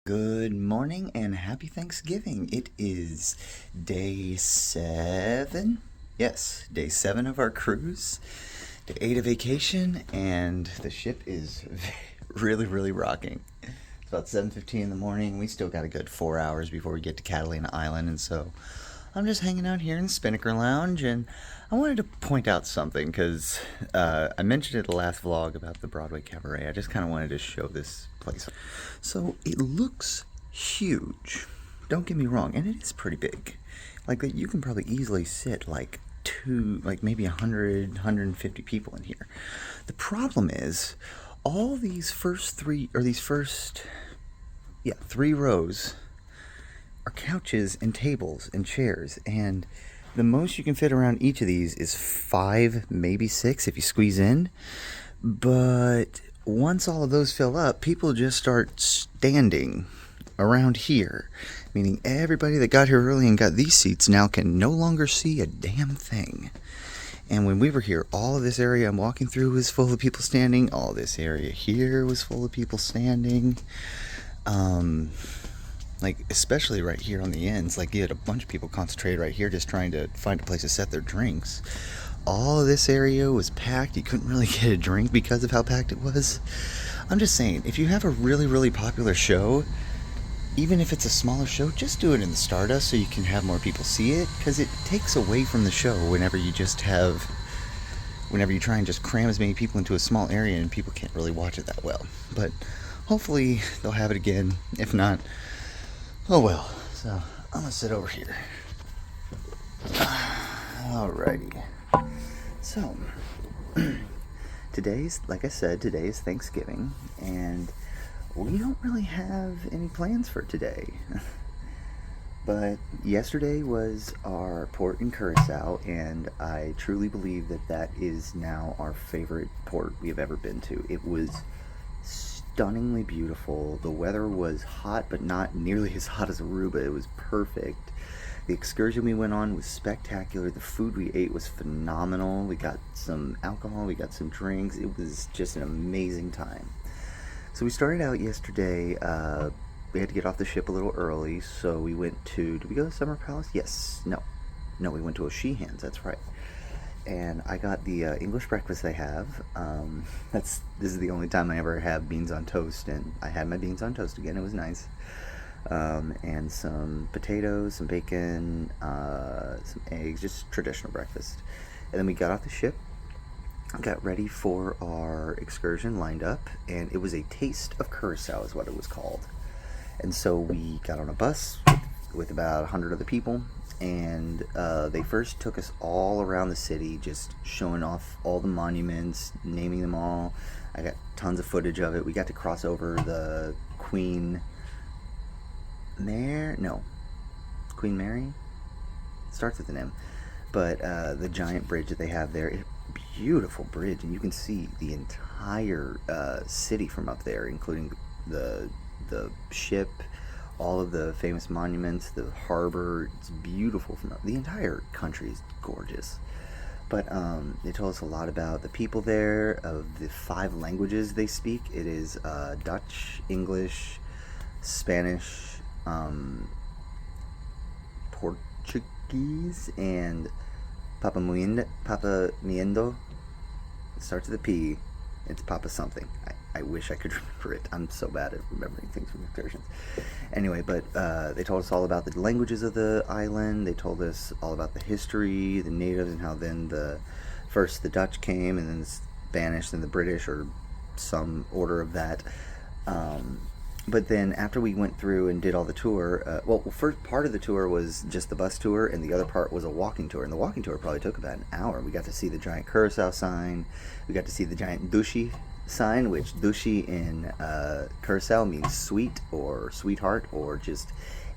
Good morning and happy Thanksgiving. It is day 7. Yes, day 7 of our cruise. Day 8 of vacation, and the ship is really rocking. It's about 7:15 in the morning. We still got a good 4 hours before we get to Catalina Island, and so I'm just hanging out here in the Spinnaker Lounge, and I wanted to point out something because I mentioned it in the last vlog about the Broadway Cabaret. I just kind of wanted to show this place. So it looks huge. Don't get me wrong, and it is pretty big. Like you can probably easily sit like maybe 100, 150 people in here. The problem is all these first three rows are couches and tables and chairs, and the most you can fit around each of these is 5, maybe 6 if you squeeze in. But once all of those fill up, people just start standing around here, meaning everybody that got here early and got these seats now can no longer see a damn thing. And when we were here, all of this area I'm walking through was full of people standing. All this area here was full of people standing. Like especially right here on the ends, like you had a bunch of people concentrated right here just trying to find a place to set their drinks. All of this area was packed. You couldn't really get a drink because of how packed it was. I'm just saying, if you have a really popular show, even if it's a smaller show, just do it in the Stardust so you can have more people see it, because it takes away from the show whenever you try and just cram as many people into a small area and people can't really watch it that well. But hopefully they'll have it again. If not, oh well. So I'm gonna sit over here. Alrighty. So like I said, today is Thanksgiving, and we don't really have any plans for today. But yesterday was our port in Curacao, and I truly believe that is now our favorite port we have ever been to. It was stunningly beautiful. The weather was hot, but not nearly as hot as Aruba. It was perfect. The excursion we went on was spectacular. The food we ate was phenomenal. We got some alcohol, we got some drinks. It was just an amazing time. So we started out yesterday. We had to get off the ship a little early, so we went to, did we go to Summer Palace? Yes. No, we went to O'Sheehan's, that's right. And I got the English breakfast they have. This is the only time I ever have beans on toast, and I had my beans on toast again. It was nice. And some potatoes, some bacon, some eggs, just traditional breakfast. And then we got off the ship, got ready for our excursion, lined up, and it was a Taste of Curacao is what it was called. And so we got on a bus with about 100 other people, and they first took us all around the city, just showing off all the monuments, naming them all. I got tons of footage of it. We got to cross over the Queen Mary? Starts with an M. But the giant bridge that they have there, it's a beautiful bridge, and you can see the entire city from up there, including the ship, all of the famous monuments, the harbor. It's beautiful from up. The entire country is gorgeous. But they told us a lot about the people there, of the 5 languages they speak. It is Dutch, English, Spanish, Portuguese, and Papa Miendo. It starts with a P. It's Papa something. I wish I could remember it. I'm so bad at remembering things from excursions. Anyway, but they told us all about the languages of the island. They told us all about the history, the natives, and how then first the Dutch came, and then the Spanish, then the British, or some order of that. But then after we went through and did all the tour, first part of the tour was just the bus tour, and the other part was a walking tour. And the walking tour probably took about an hour. We got to see the giant Curacao sign. We got to see the giant Dushi sign, which Dushi in Curacao means sweet or sweetheart, or just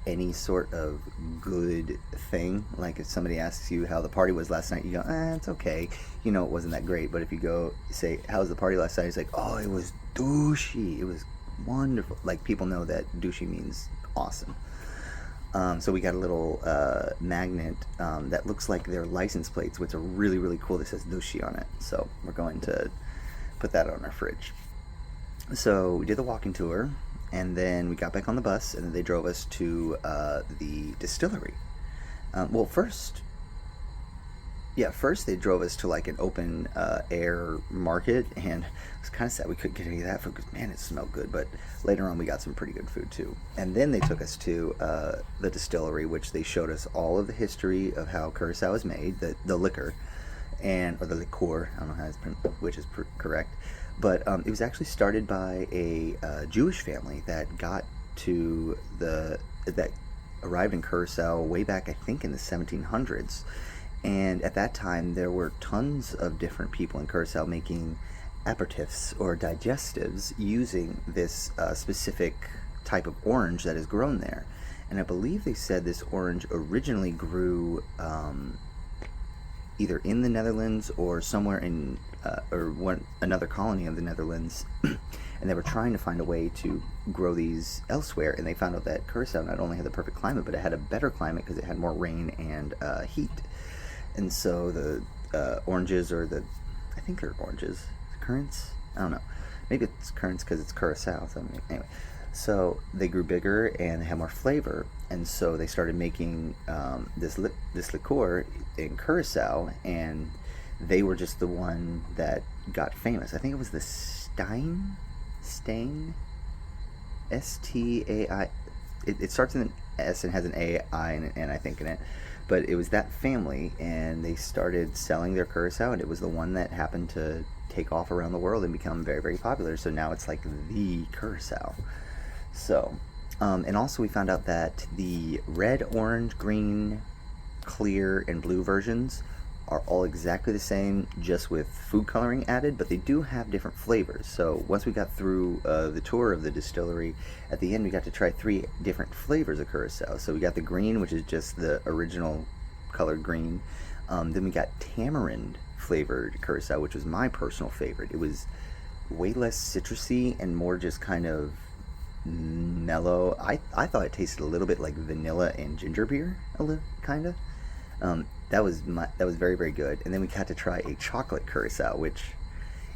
any sort of good thing. Like if somebody asks you how the party was last night, you go, it's okay. You know, it wasn't that great. But if you go say, how was the party last night? It's like, oh, it was Dushi. It was wonderful. Like people know that Dushi means awesome. So we got a little magnet that looks like their license plates, which are really cool. That says Dushi on it. So we're going to put that on our fridge. So we did the walking tour, and then we got back on the bus, and then they drove us to the distillery. Well, first they drove us to like an open air market, and it was kind of sad we couldn't get any of that food because, man, it smelled good. But later on, we got some pretty good food too. And then they took us to the distillery, which they showed us all of the history of how curacao is made, the liquor, or the liqueur. I don't know how it's which is correct, but it was actually started by a Jewish family that that arrived in Curacao way back, I think, in the 1700s. And at that time, there were tons of different people in Curacao making aperitifs or digestives using this specific type of orange that is grown there. And I believe they said this orange originally grew either in the Netherlands or somewhere in another colony of the Netherlands. And they were trying to find a way to grow these elsewhere, and they found out that Curacao not only had the perfect climate, but it had a better climate because it had more rain and heat. And so the oranges, I think they're oranges, currants? I don't know. Maybe it's currants because it's Curacao. So anyway, so they grew bigger and they had more flavor, and so they started making this liqueur in Curacao, and they were just the one that got famous. I think it was the Stain, S-T-A-I. It starts in an S and has an A-I and an N, I think, in it. But it was that family, and they started selling their curacao, and it was the one that happened to take off around the world and become very, very popular. So now it's like the curacao. So, and also we found out that the red, orange, green, clear, and blue versions are all exactly the same, just with food coloring added, but they do have different flavors. So once we got through the tour of the distillery, at the end we got to try 3 different flavors of curacao. So we got the green, which is just the original colored green. Then we got tamarind flavored curacao, which was my personal favorite. It was way less citrusy and more just kind of mellow. I thought it tasted a little bit like vanilla and ginger beer, kind of. That was very, very good. And then we got to try a chocolate curacao, which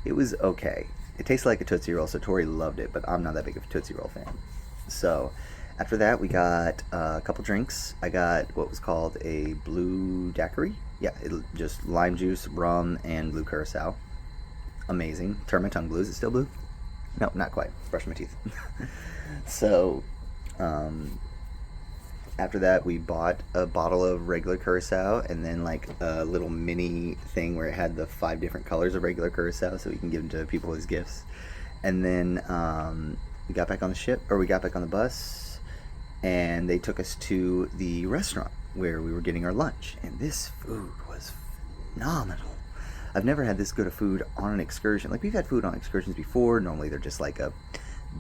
it was okay. It tasted like a Tootsie Roll, so Tori loved it, but I'm not that big of a Tootsie Roll fan. So after that, we got a couple drinks. I got what was called a blue daiquiri. Yeah, just lime juice, rum, and blue curacao. Amazing. Turn my tongue blue. Is it still blue? No, not quite. Brush my teeth. So, after that, we bought a bottle of regular curacao, and then like a little mini thing where it had the 5 different colors of regular curacao, so we can give them to people as gifts. And then we got back on the bus, and they took us to the restaurant where we were getting our lunch. And this food was phenomenal. I've never had this good of food on an excursion. Like, we've had food on excursions before. Normally they're just like a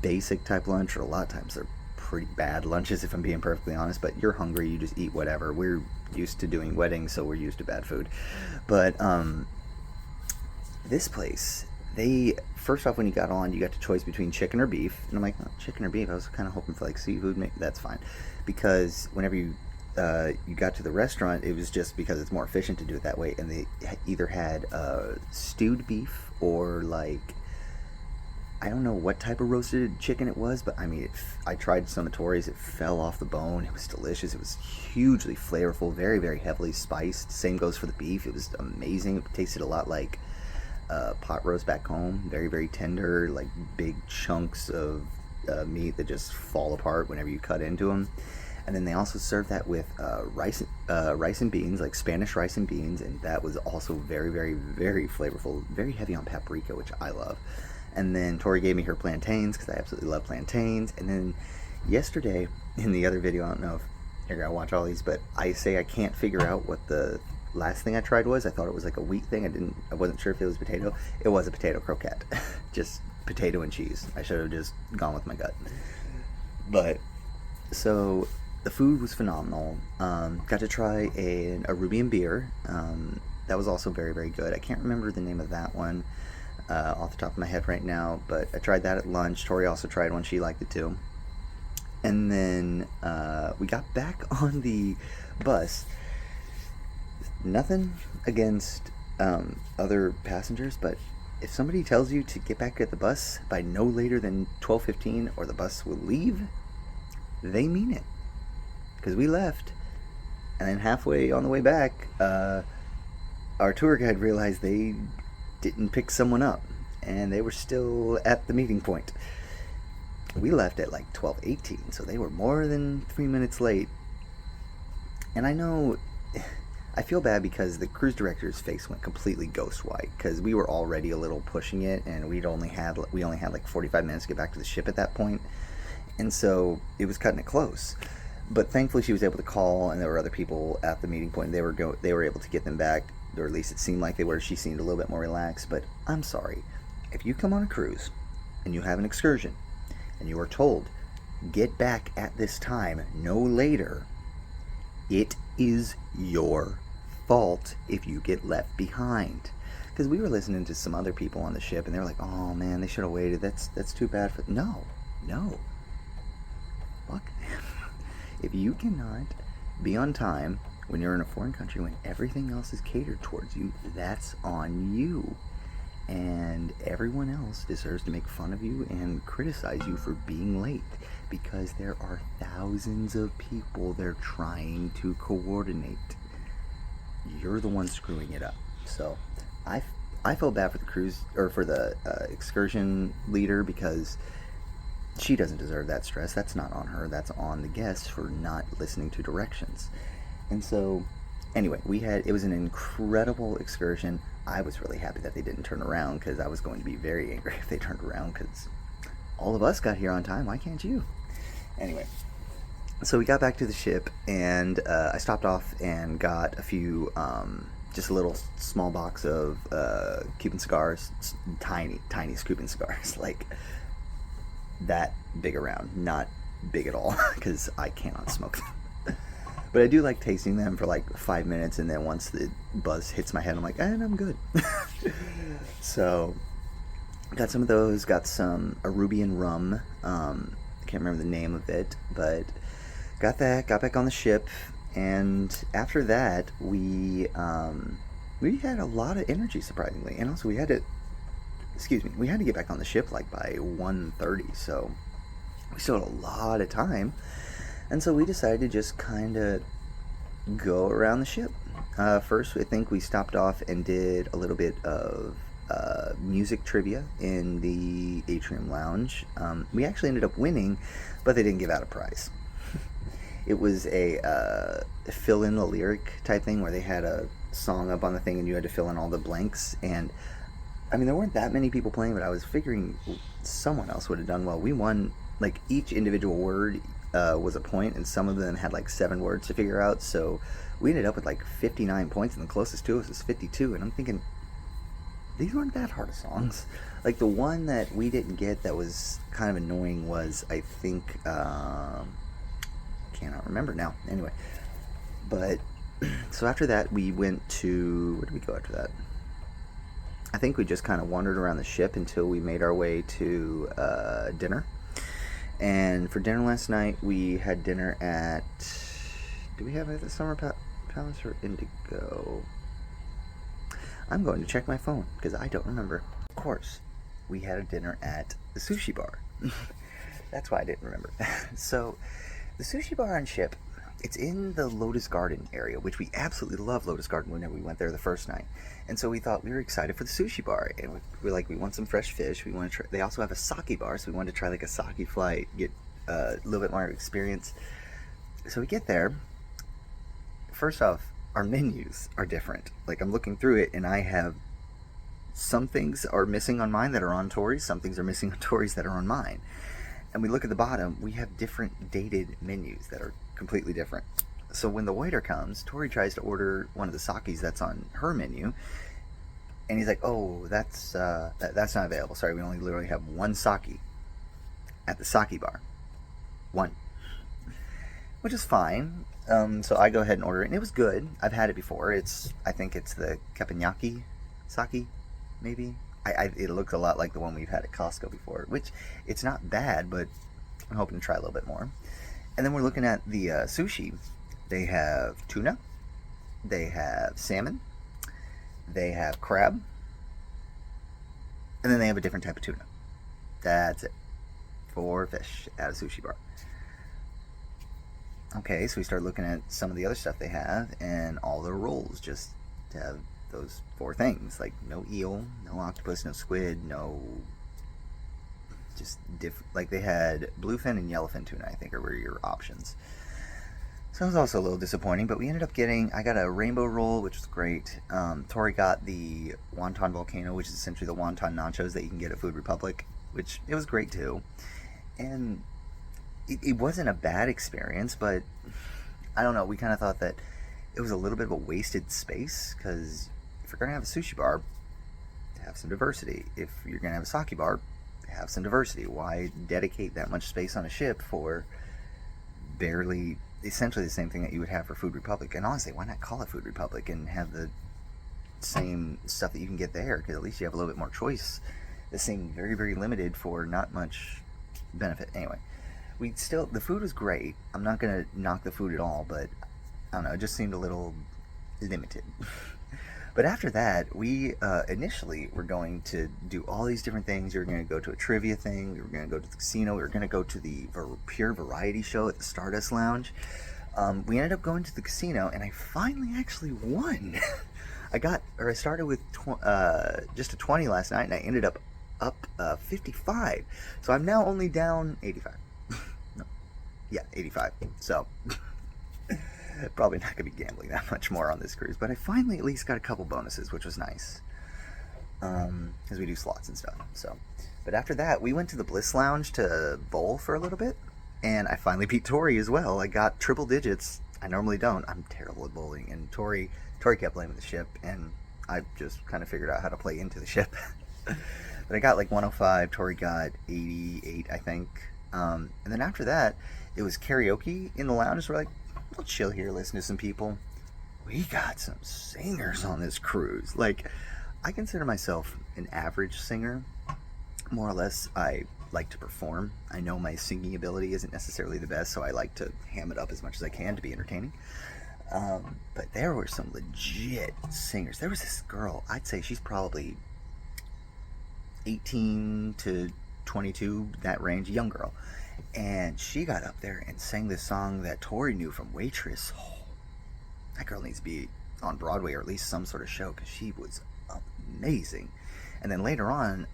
basic type lunch, or a lot of times they're pretty bad lunches, if I'm being perfectly honest. But you're hungry, you just eat whatever. We're used to doing weddings, so we're used to bad food. But this place, first off, when you got on, you got to choice between chicken or beef, and I'm like, oh, chicken or beef? I was kind of hoping for like seafood. Maybe that's fine, because whenever you got to the restaurant, it was just because it's more efficient to do it that way, and they either had stewed beef or like, I don't know what type of roasted chicken it was, but I mean, I tried some of Tori's. It fell off the bone. It was delicious. It was hugely flavorful, very, very heavily spiced. Same goes for the beef. It was amazing. It tasted a lot like pot roast back home. Very, very tender, like big chunks of meat that just fall apart whenever you cut into them. And then they also served that with rice and beans, like Spanish rice and beans, and that was also very, very, very flavorful. Very heavy on paprika, which I love. And then Tori gave me her plantains, because I absolutely love plantains. And then yesterday, in the other video, I don't know if you're going to watch all these, but I say I can't figure out what the last thing I tried was. I thought it was like a wheat thing. I wasn't sure if it was potato. It was a potato croquette. Just potato and cheese. I should have just gone with my gut. But, so the food was phenomenal. Got to try a Rubian beer. That was also very, very good. I can't remember the name of that one off the top of my head right now, but I tried that at lunch. Tori also tried one. She liked it too. And then we got back on the bus. Nothing against other passengers, but if somebody tells you to get back at the bus by no later than 12:15 or the bus will leave, they mean it. Because we left, and then halfway on the way back, our tour guide realized they didn't pick someone up, and they were still at the meeting point. We left at like 12:18, so they were more than 3 minutes late. And I know, I feel bad because the cruise director's face went completely ghost white, because we were already a little pushing it, and we only had like 45 minutes to get back to the ship at that point, and so it was cutting it close. But thankfully she was able to call, and there were other people at the meeting point. They were able to get them back, or at least it seemed like they were. She seemed a little bit more relaxed. But I'm sorry, if you come on a cruise and you have an excursion and you are told get back at this time, no later, it is your fault if you get left behind. Because we were listening to some other people on the ship, and they were like, oh man, they should have waited, that's too bad for... No, fuck them. If you cannot be on time when you're in a foreign country, when everything else is catered towards you, that's on you. And everyone else deserves to make fun of you and criticize you for being late, because there are thousands of people they're trying to coordinate. You're the one screwing it up. So I felt bad for the cruise, or for the excursion leader, because she doesn't deserve that stress. That's not on her, that's on the guests for not listening to directions. And so anyway, it was an incredible excursion. I was really happy that they didn't turn around, because I was going to be very angry if they turned around, because all of us got here on time. Why can't you? Anyway, so we got back to the ship, and I stopped off and got a few, just a little small box of Cuban cigars, tiny Cuban cigars, like that big around, not big at all, because I cannot smoke them. But I do like tasting them for like 5 minutes, and then once the buzz hits my head, I'm like, and I'm good. So got some of those, got some Arubian rum, I can't remember the name of it, but got that, got back on the ship. And after that, we had a lot of energy, surprisingly, and also we had to get back on the ship like by 1:30, so we still had a lot of time. And so we decided to just kind of go around the ship. First, I think we stopped off and did a little bit of music trivia in the atrium lounge. We actually ended up winning, but they didn't give out a prize. It was a fill in the lyric type thing, where they had a song up on the thing and you had to fill in all the blanks. And I mean, there weren't that many people playing, but I was figuring someone else would have done well. We won, like, each individual word was a point, and some of them had like 7 words to figure out, so we ended up with like 59 points, and the closest to us was 52. And I'm thinking, these weren't that hard of songs. Like, the one that we didn't get that was kind of annoying was, I think, cannot remember now. Anyway, but so after that we went to, where did we go after that? I think we just kind of wandered around the ship until we made our way to dinner. And for dinner last night, we had dinner at, do we have it at the Summer Palace or Indigo? I'm going to check my phone, because I don't remember. Of course, we had a dinner at the sushi bar. That's why I didn't remember. So, the sushi bar on ship, it's in the Lotus Garden area, which we absolutely love Lotus Garden whenever we went there the first night. And so we thought, we were excited for the sushi bar, and we want some fresh fish. We want to try, they also have a sake bar, so we wanted to try like a sake flight, get a little bit more experience. So we get there. First off, our menus are different. Like, I'm looking through it, and I have, some things are missing on mine that are on Tori's, some things are missing on Tori's that are on mine. And we look at the bottom, we have different dated menus that are completely different. So when the waiter comes, Tori tries to order one of the sakis that's on her menu, and he's like, oh, that's not available. Sorry, we only literally have one sake at the sake bar. One. Which is fine. So I go ahead and order it, and it was good. I've had it before. I think it's the Teppanyaki sake, maybe. It looks a lot like the one we've had at Costco before, which, it's not bad, but I'm hoping to try a little bit more. And then we're looking at the sushi. They have tuna, they have salmon, they have crab, And then they have a different type of tuna. That's it. 4 fish at a sushi bar. Okay, so we start looking at some of the other stuff they have, and all their rolls just have those 4 things. Like no eel, no octopus, no squid, no... just like they had bluefin and yellowfin tuna, I think, were your options. So it was also a little disappointing, but we ended up getting... I got a rainbow roll, which was great. Tori got the wonton volcano, which is essentially the wonton nachos that you can get at Food Republic, which it was great too. And it wasn't a bad experience, but I don't know, we kind of thought that it was a little bit of a wasted space, because if you're going to have a sushi bar, have some diversity. If you're going to have a sake bar, have some diversity. Why dedicate that much space on a ship for barely, essentially the same thing that you would have for Food Republic? And honestly, why not call it Food Republic and have the same stuff that you can get there, because at least you have a little bit more choice. This seemed very, very limited for not much benefit. Anyway, the food was great. I'm not going to knock the food at all, but I don't know, it just seemed a little limited. But after that, we initially were going to do all these different things. We were going to go to a trivia thing. We were going to go to the casino. We were going to go to the Pure Variety show at the Stardust Lounge. We ended up going to the casino, and I finally actually won. I started with just a 20 last night, and I ended up 55. So I'm now only down 85. No. Yeah, 85. So probably not going to be gambling that much more on this cruise, but I finally at least got a couple bonuses, which was nice, because we do slots and stuff. So, but after that, we went to the Bliss Lounge to bowl for a little bit, and I finally beat Tori as well. I got triple digits. I normally don't. I'm terrible at bowling, and Tori kept blaming the ship, and I just kind of figured out how to play into the ship. But I got like 105. Tori got 88, I think. And then after that, it was karaoke in the lounge. So we're like, we'll chill here, listen to some people. We got some singers on this cruise. Like, I consider myself an average singer. More or less, I like to perform. I know my singing ability isn't necessarily the best, so I like to ham it up as much as I can to be entertaining. But there were some legit singers. There was this girl, I'd say she's probably 18 to 22, that range, young girl. And she got up there and sang this song that Tori knew from Waitress. Oh, that girl needs to be on Broadway or at least some sort of show, because she was amazing. And then later on,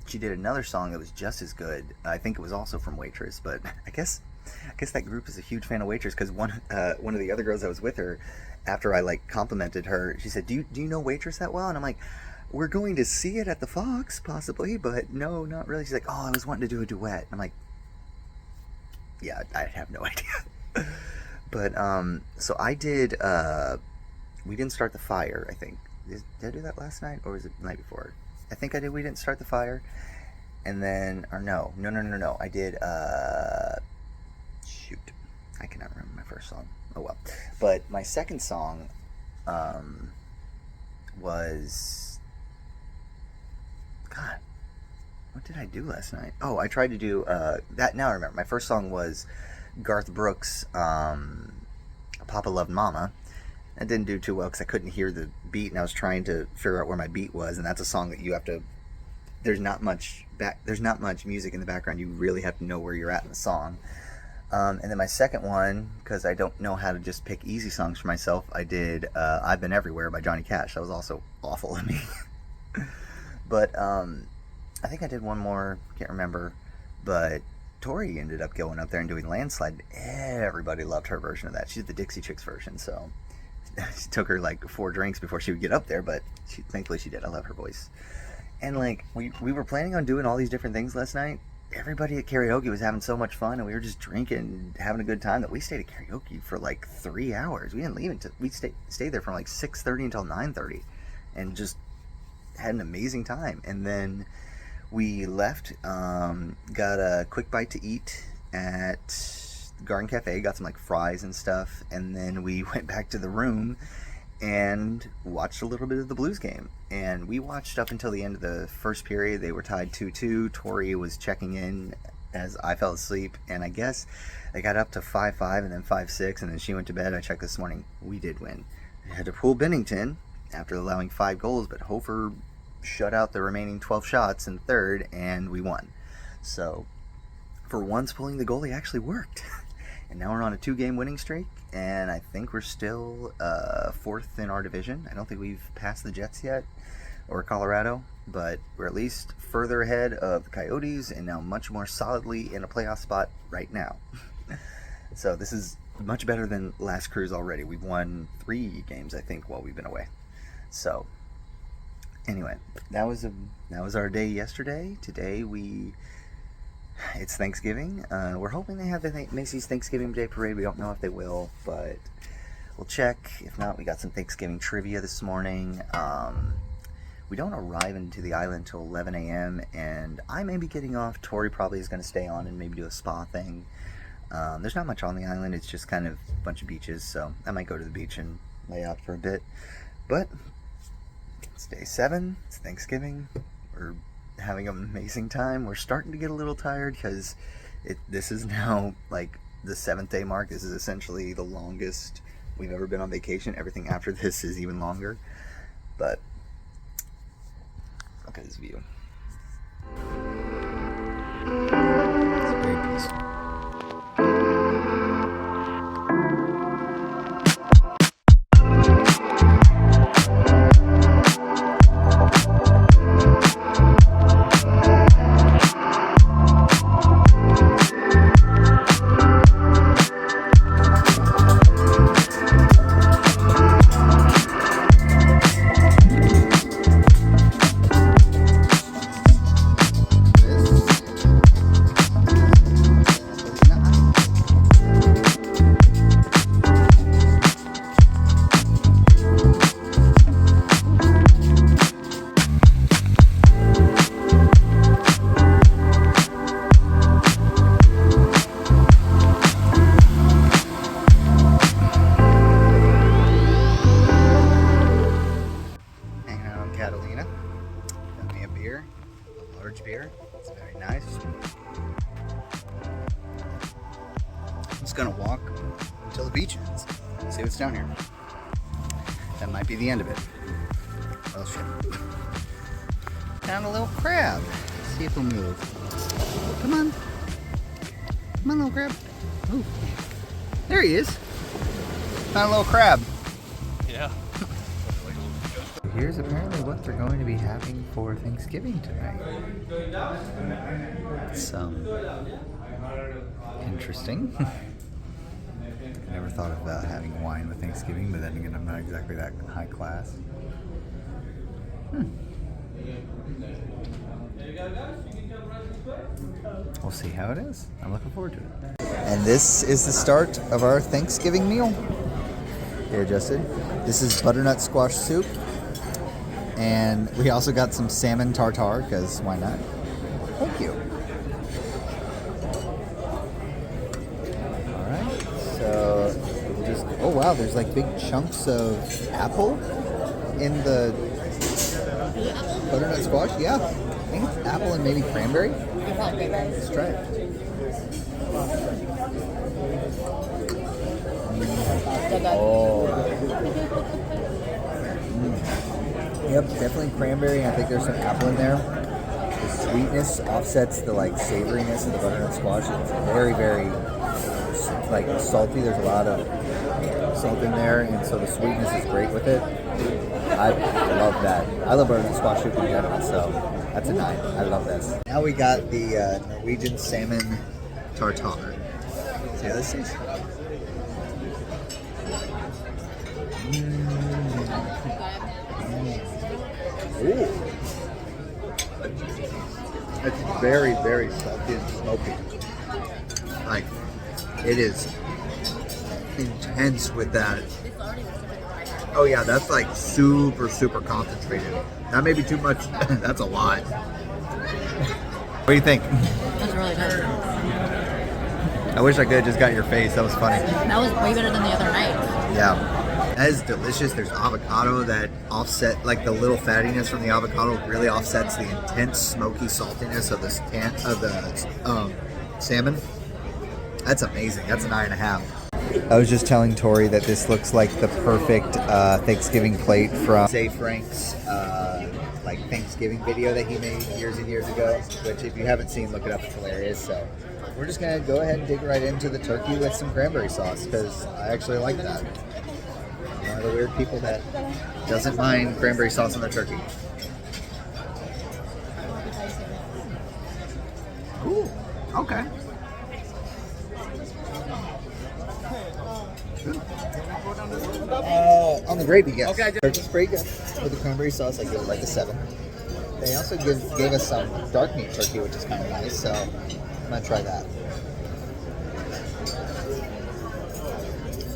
she did another song that was just as good. I think it was also from Waitress, but I guess that group is a huge fan of Waitress, because one of the other girls that was with her, after I like complimented her, she said, do you know Waitress that well? And I'm like, we're going to see it at the Fox, possibly, but no, not really. She's like, oh, I was wanting to do a duet. I'm like, yeah, I have no idea. But, so I did, We Didn't Start the Fire, I think. Did I do that last night, or was it the night before? I think I did We Didn't Start the Fire. And then, or no. I did, shoot. I cannot remember my first song. Oh, well. But my second song, was, God, what did I do last night? Oh, I tried to do that. Now I remember. My first song was Garth Brooks' Papa Loved Mama. I didn't do too well because I couldn't hear the beat, and I was trying to figure out where my beat was. And that's a song that you have to. There's not much music in the background. You really have to know where you're at in the song. And then my second one, because I don't know how to just pick easy songs for myself, I did I've Been Everywhere by Johnny Cash. That was also awful to me. But I think I did one more, can't remember. But Tori ended up going up there and doing Landslide. Everybody loved her version of that. She did the Dixie Chicks version, so it took her like 4 drinks before she would get up there, but thankfully she did. I love her voice. And like, we were planning on doing all these different things last night. Everybody at karaoke was having so much fun, and we were just drinking, having a good time, that we stayed at karaoke for like 3 hours. We didn't leave until we stayed there from like 6:30 until 9:30, and just had an amazing time. And then we left, got a quick bite to eat at Garden Cafe, got some like fries and stuff, and then we went back to the room and watched a little bit of the Blues game. And we watched up until the end of the first period. They were tied 2-2. Tori was checking in as I fell asleep, and I guess they got up to 5-5 and then 5-6, and then she went to bed. I checked this morning. We did win. We had to pull Bennington after allowing 5 goals, but Hofer shut out the remaining 12 shots in third, and we won. So for once, pulling the goalie actually worked. And now we're on a 2-game winning streak, and I think we're still 4th in our division. I don't think we've passed the Jets yet, or Colorado, but we're at least further ahead of the Coyotes, and now much more solidly in a playoff spot right now. So this is much better than last cruise already. We've won 3 games, I think, while we've been away. So anyway, that was our day yesterday. Today it's Thanksgiving. We're hoping they have the Macy's Thanksgiving Day Parade. We don't know if they will, but we'll check. If not, we got some Thanksgiving trivia this morning. We don't arrive into the island until 11 a.m. and I may be getting off. Tori probably is going to stay on and maybe do a spa thing. There's not much on the island. It's just kind of a bunch of beaches, so I might go to the beach and lay out for a bit. But it's day 7. It's Thanksgiving. We're having an amazing time. We're starting to get a little tired because this is now like the 7th day mark. This is essentially the longest we've ever been on vacation. Everything after this is even longer. But look at this view. It's very peaceful. Catalina, got me a beer, a large beer. It's very nice. I'm just gonna walk until the beach ends. See what's down here. That might be the end of it. Well, shit. Found a little crab. See if he'll move. Come on. Come on, little crab. Ooh. There he is. Found a little crab. Yeah. Here's apparently what they're going to be having for Thanksgiving tonight. Some interesting. I never thought of having wine with Thanksgiving, but then again, I'm not exactly that high class. We'll see how it is. I'm looking forward to it. And this is the start of our Thanksgiving meal. Here, Justin. This is butternut squash soup. And we also got some salmon tartare, because why not? Thank you. Alright, so just, oh wow, there's like big chunks of apple in the butternut squash. Yeah, I think it's apple and maybe cranberry. Let's try it. Oh. Yep, definitely cranberry. I think there's some apple in there. The sweetness offsets the like savoriness of the butternut squash. It's very, very like salty. There's a lot of salt in there, and so the sweetness is great with it. I love that. I love butternut squash soup in general, so that's a 9. I love this. Now we got the Norwegian salmon tartare. See how this is? Ooh. It's very, very salty and smoky. Like, it is intense with that. Oh yeah, that's like super, super concentrated. That may be too much. That's a lot. What do you think? That's really good. I wish I could have just got your face. That was funny. That was way better than the other night. Yeah. That is delicious. There's avocado that offset, like the little fattiness from the avocado really offsets the intense smoky saltiness of the salmon. That's amazing. That's a 9.5. I was just telling Tori that this looks like the perfect Thanksgiving plate from Say Frank's like Thanksgiving video that he made years and years ago, which if you haven't seen, look it up, it's hilarious. So we're just gonna go ahead and dig right into the turkey with some cranberry sauce because I actually like that. I'm one of the weird people that doesn't mind cranberry sauce on their turkey. Ooh, okay. On the gravy, yes. Okay, turkey's pretty good with the cranberry sauce. I give it like a 7. They also gave us some dark meat turkey, which is kind of nice. So I'm gonna try that.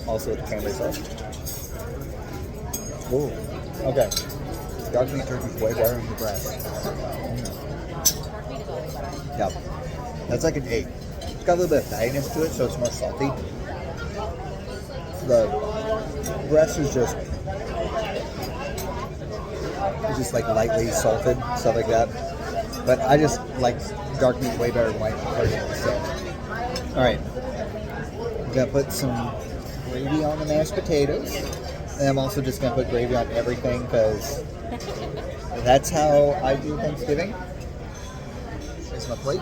Also with the cranberry sauce. Ooh, okay. Dark meat turkey's way better than the breast. Yep, that's like an 8. It's got a little bit of fattiness to it, so it's more salty. The breast is just like lightly salted, stuff like that. But I just like dark meat way better than white meat personally. So, all right, I'm gonna put some gravy on the mashed potatoes, and I'm also just gonna put gravy on everything because that's how I do Thanksgiving. Here's my plate.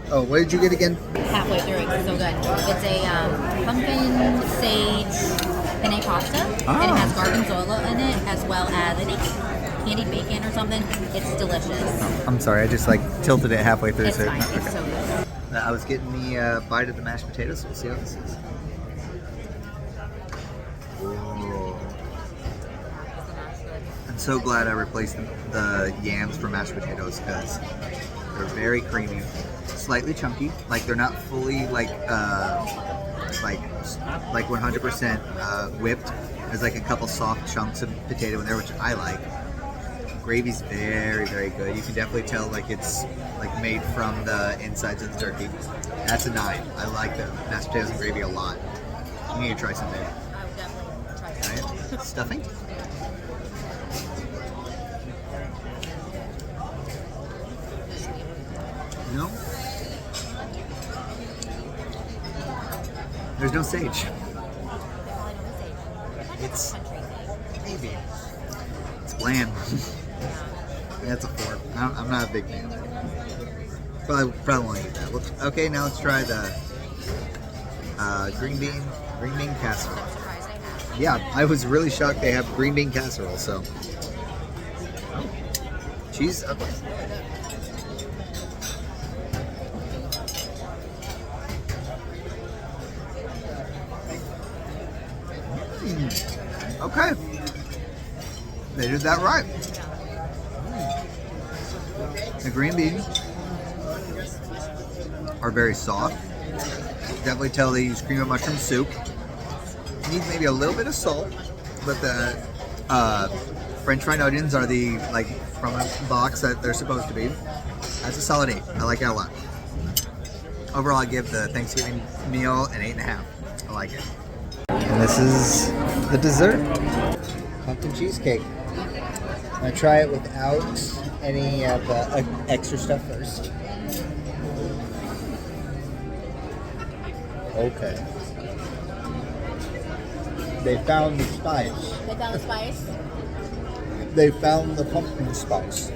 Oh, what did you get again? Halfway through, it's so good. It's a pumpkin sage penne pasta, and it has gorgonzola in it, as well as I think candied bacon or something. It's delicious. I'm sorry, I just like tilted it halfway through. It's so fine. It's so good. I was getting the bite of the mashed potatoes, so we'll see how this is. Whoa. I'm so glad I replaced the yams for mashed potatoes because they're very creamy, slightly chunky. Like they're not fully like 100% whipped. There's like a couple soft chunks of potato in there, which I like. Gravy's very, very good. You can definitely tell like it's like made from the insides of the turkey. That's a 9. I like the mashed potatoes and gravy a lot. You need to try someday. I would definitely try that. Right? Stuffing? No? There's no sage. It's maybe. It's bland. That's a 4. I'm not a big fan. Probably won't eat that. Okay, now let's try the green bean casserole. Yeah, I was really shocked they have green bean casserole. So, cheese. Okay. Okay, they did that right. The green beans are very soft. Definitely tell they use cream of mushroom soup. Needs maybe a little bit of salt, but the French fried onions are the like from a box that they're supposed to be. That's a solid 8. I like it a lot. Overall, I give the Thanksgiving meal an 8.5. I like it. And this is the dessert. Pumpkin cheesecake. I'm going to try it without any of the extra stuff first. Okay. They found the spice. They found the spice? They found the pumpkin spice.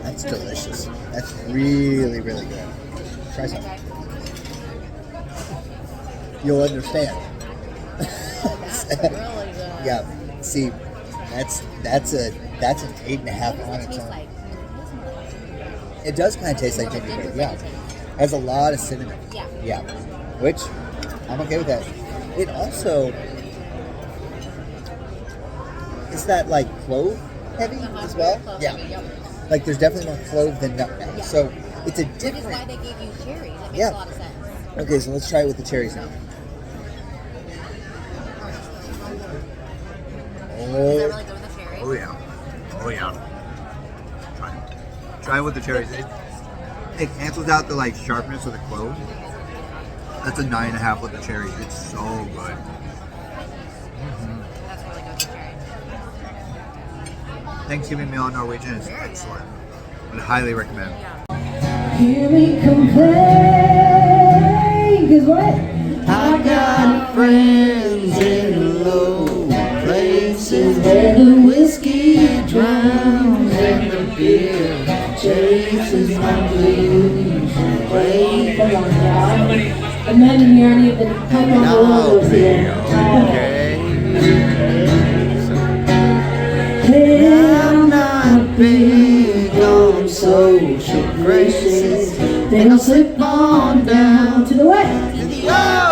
That's delicious. That's really, really good. Try some. Okay. You'll understand. That's really good. Yeah. See, that's an 8.5 on its own. It does kind of taste like gingerbread. Yeah. Has a lot of cinnamon. Yeah. Yeah. Which I'm okay with that. It also is that like clove heavy as well. Yeah. Like there's definitely more clove than nutmeg. Yeah. So it's a different. Which is why they gave you cherries. It makes Yeah. a lot of sense. Okay, so let's try it with the cherries now. Is that really good with the cherries? Oh yeah. Oh yeah. Try it with the cherries. It cancels out the like sharpness of the clove. That's a 9.5 with the cherries. It's so good. That's really good with cherries. Thanksgiving meal on Norwegian is excellent. I would highly recommend. Yeah. Hear me complain, 'cause what? I got friends in low places where the whiskey drowns. beer chases my blues away. Come on, y'all. The men in here need to help on the logos here. Okay. Hey, I'm not big on social graces. then I'll slip on down to the what? To the